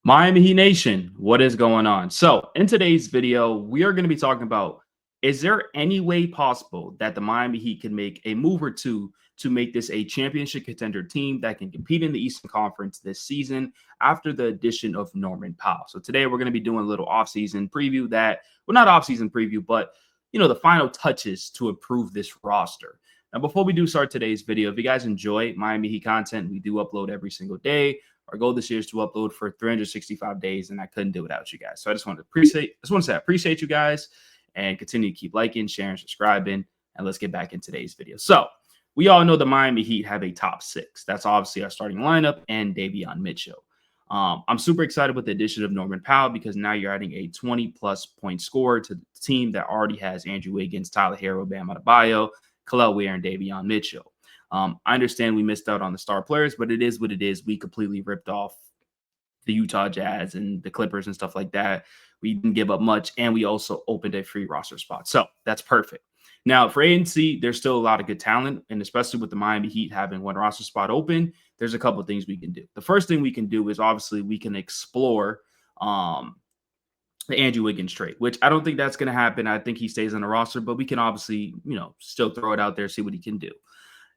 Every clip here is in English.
Miami Heat Nation, what is going on? So, in today's video, we are going to be talking about, is there any way possible that the Miami Heat can make a move or two to make this a championship contender team that can compete in the Eastern Conference this season after the addition of Norman Powell? So, today we're going to be doing a little offseason preview not offseason preview, but the final touches to improve this roster. Now, before we do start today's video, if you guys enjoy Miami Heat content, we do upload every single day. Our goal this year is to upload for 365 days, and I couldn't do it without you guys. So I just want to say I appreciate you guys and continue to keep liking, sharing, subscribing, and let's get back in today's video. So we all know the Miami Heat have a top six. That's obviously our starting lineup and Davion Mitchell. I'm super excited with the addition of Norman Powell because now you're adding a 20-plus point scorer to the team that already has Andrew Wiggins, Tyler Herro, Bam Adebayo, Kel'el Ware, and Davion Mitchell. I understand we missed out on the star players, but it is what it is. We completely ripped off the Utah Jazz and the Clippers and stuff like that. We didn't give up much, and we also opened a free roster spot. So that's perfect. Now, for agency, there's still a lot of good talent, and especially with the Miami Heat having one roster spot open, there's a couple of things we can do. The first thing we can do is obviously we can explore the Andrew Wiggins trade, which I don't think that's going to happen. I think he stays on the roster, but we can obviously, still throw it out there, see what he can do.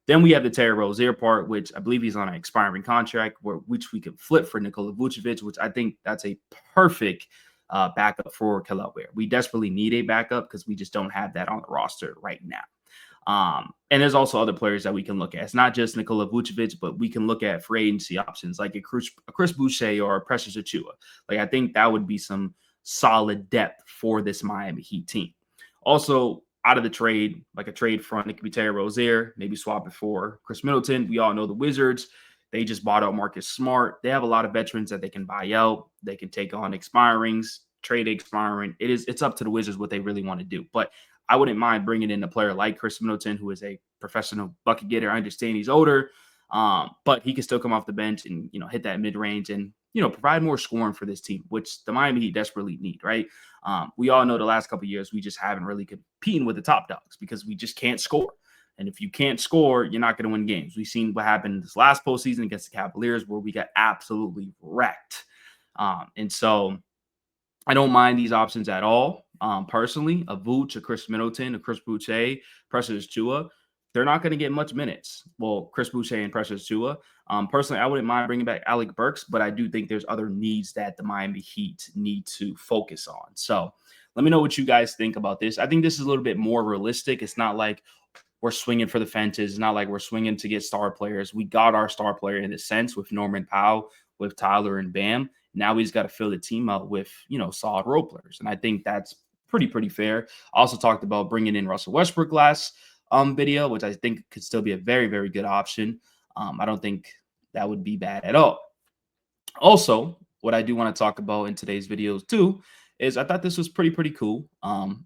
Then we have the Terry Rozier part, which I believe he's on an expiring contract, which we could flip for Nikola Vucevic, which I think that's a perfect backup for Kel'el Ware. We desperately need a backup because we just don't have that on the roster right now. And there's also other players that we can look at. It's not just Nikola Vucevic, but we can look at free agency options like a Chris Boucher or a Precious Achiuwa. Like, I think that would be some solid depth for this Miami Heat team. Also, out of the trade, like a trade front, it could be Terry Rozier, maybe swap it for Chris Middleton. We all know the Wizards. They just bought out Marcus Smart. They have a lot of veterans that they can buy out. They can take on expirings, trade expiring. It's up to the Wizards what they really want to do. But I wouldn't mind bringing in a player like Chris Middleton, who is a professional bucket getter. I understand he's older, but he can still come off the bench and, hit that mid-range and, provide more scoring for this team, which the Miami Heat desperately need, right? We all know the last couple of years, we just haven't really competing with the top dogs because we just can't score. And if you can't score, you're not going to win games. We've seen what happened this last postseason against the Cavaliers where we got absolutely wrecked. And so I don't mind these options at all. Personally, a Vooch, a Chris Middleton, a Chris Boucher, Precious Achiuwa, they're not going to get much minutes. Well, Chris Boucher and Precious Achiuwa. Personally, I wouldn't mind bringing back Alec Burks, but I do think there's other needs that the Miami Heat need to focus on. So let me know what you guys think about this. I think this is a little bit more realistic. It's not like we're swinging for the fences. It's not like we're swinging to get star players. We got our star player in a sense with Norman Powell, with Tyler and Bam. Now we just got to fill the team out with, solid role players. And I think that's pretty fair. I also talked about bringing in Russell Westbrook last video, which I think could still be a very, very good option. I don't think that would be bad at all. Also, what I do want to talk about in today's videos too is I thought this was pretty cool.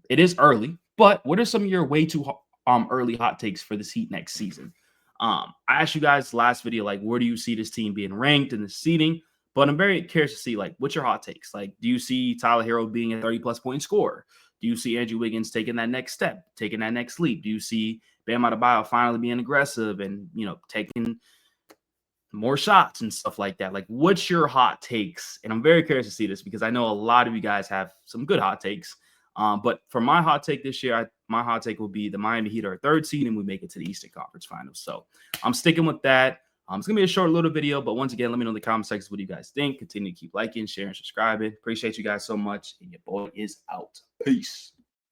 It is early, but what are some of your way too early hot takes for this Heat next season? I asked you guys last video, like, where do you see this team being ranked in the seeding? But I'm very curious to see, like, what's your hot takes? Like, do you see Tyler Herro being a 30-plus point scorer? Do you see Andrew Wiggins taking that next step, taking that next leap? Do you see Bam Adebayo finally being aggressive and, taking more shots and stuff like that? Like, what's your hot takes? And I'm very curious to see this because I know a lot of you guys have some good hot takes. But for my hot take this year, my hot take will be the Miami Heat are third seed and we make it to the Eastern Conference Finals. So I'm sticking with that. It's going to be a short little video, but once again, let me know in the comment section what you guys think. Continue to keep liking, sharing, subscribing. Appreciate you guys so much. And your boy is out. Peace.